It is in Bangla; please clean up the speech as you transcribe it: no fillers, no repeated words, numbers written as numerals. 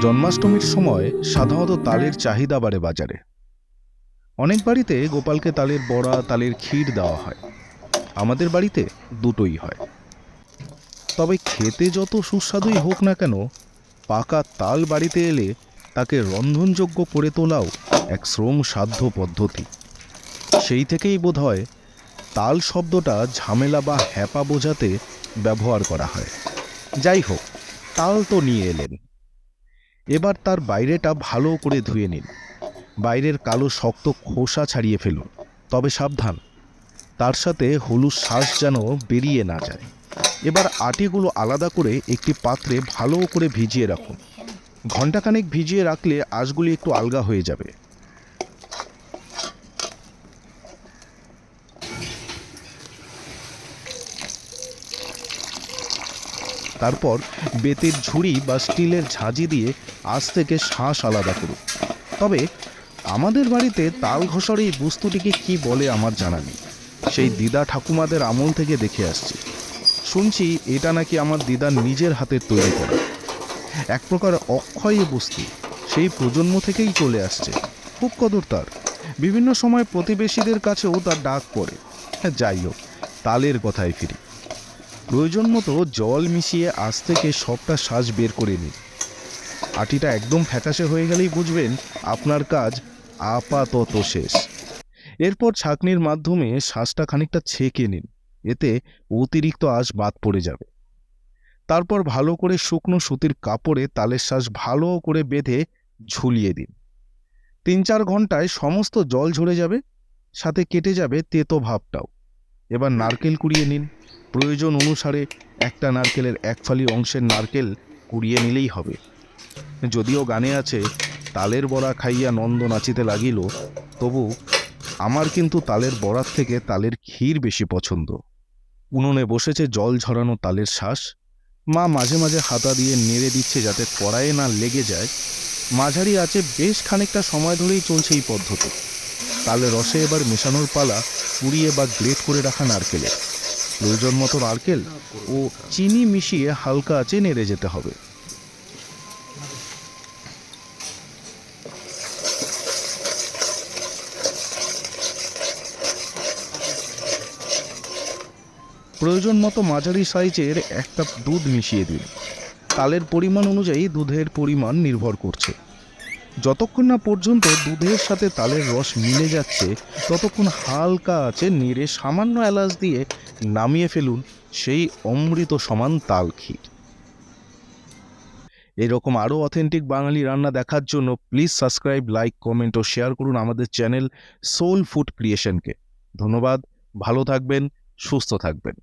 জন্মাষ্টমীর সময় সাধারণত তালের চাহিদা বাড়ে বাজারে। অনেক বাড়িতে গোপালকে তালের বড়া, তালের ক্ষীর দেওয়া হয়। আমাদের বাড়িতে দুটোই হয়। তবে খেতে যত সুস্বাদুই হোক না কেন, পাকা তাল বাড়িতে এলে তাকে রন্ধনযোগ্য করে তোলাও এক শ্রমসাধ্য পদ্ধতি। সেই থেকেই বোধহয় তাল শব্দটা ঝামেলা বা হ্যাপা বোঝাতে ব্যবহার করা হয়। যাই হোক, তাল তো নিয়ে এলেন, এবার তার বাইরেটা ভালো করে ধুয়ে নিন। বাইরের কালো শক্ত খোসা ছাড়িয়ে ফেলুন, তবে সাবধান, তার সাথে হলুদ শ্বাস যেন বেরিয়ে না যায়। এবার আটিগুলো আলাদা করে একটি পাত্রে ভালো করে ভিজিয়ে রাখুন। ঘণ্টাখানেক ভিজিয়ে রাখলে আঁশগুলি একটু আলগা হয়ে যাবে। তারপর বেতের ঝুড়ি বা স্টিলের ঝাঁঝি দিয়ে আঁশ থেকে শাঁস আলাদা করুন। তবে আমাদের বাড়িতে তাল ঘষার এই বস্তুটিকে কি বলে আমার জানা নেই। সেই দিদা ঠাকুমাদের আমল থেকে দেখে আসছি। শুনছি এটা নাকি আমার দিদার নিজের হাতের তৈরি করা এক প্রকার অক্ষয় বস্তু, সেই প্রজন্ম থেকেই চলে আসছে। খুব কদর তার। বিভিন্ন সময় প্রতিবেশীদের কাছেও তার ডাক পড়ে। যাই হোক, তালের কথায় ফিরি। প্রয়োজন মতো জল মিশিয়ে আঁশ থেকে সবটা শাঁস বের করে নিন। আটিটা একদম ফ্যাকাশে হয়ে গেলেই বুঝবেন আপনার কাজ আপাতত শেষ। এরপর ছাঁকনির মাধ্যমে শাঁসটা খানিকটা ছেঁকে নিন, এতে অতিরিক্ত আঁশ বাদ পড়ে যাবে। তারপর ভালো করে শুকনো সুতির কাপড়ে তালের শাঁস ভালো করে বেঁধে ঝুলিয়ে দিন। 3-4 ঘন্টায় সমস্ত জল ঝরে যাবে, সাথে কেটে যাবে তেতো ভাবটাও। এবার নারকেল কুড়িয়ে নিন। প্রয়োজন অনুসারে একটা নারকেলের 1 ফালি অংশের নারকেল কুড়িয়ে নিলেই হবে। যদিও গানে আছে, তালের বড়া খাইয়া নন্দ নাচিতে লাগিল, তবু আমার কিন্তু তালের বড়ার থেকে তালের ক্ষীর বেশি পছন্দ। উনুনে বসেছে জল ঝরানো তালের শাঁস। মা মাঝে মাঝে হাতা দিয়ে নেড়ে দিচ্ছে যাতে কড়াইয়ে না লেগে যায়। মাঝারি আঁচে বেশ খানিকটা সময় ধরেই চলছে এই পদ্ধতি। তালের রসে এবার মেশানোর পালা পুড়িয়ে বা গ্রেট করে রাখা নারকেলের। প্রয়োজন মতো নারকেল ও চিনি মিশিয়ে হালকা আঁচে নেড়ে যেতে হবে। প্রয়োজন মতো মাঝারি সাইজের 1 কাপ দুধ মিশিয়ে দিন। তালের পরিমাণ অনুযায়ী দুধের পরিমাণ নির্ভর করছে। যতক্ষণ না পর্যন্ত দুধের সাথে তালের রস মিলে যাচ্ছে, ততক্ষণ হালকা আঁচে নেড়ে সামান্য এলাচ দিয়ে নামিয়ে ফেলুন সেই অমৃত সমান তাল ক্ষীর। এরকম আরও অথেন্টিক বাঙালি রান্না দেখার জন্য প্লিজ সাবস্ক্রাইব, লাইক, কমেন্ট ও শেয়ার করুন আমাদের চ্যানেল সোল ফুড ক্রিয়েশনকে। ধন্যবাদ। ভালো থাকবেন, সুস্থ থাকবেন।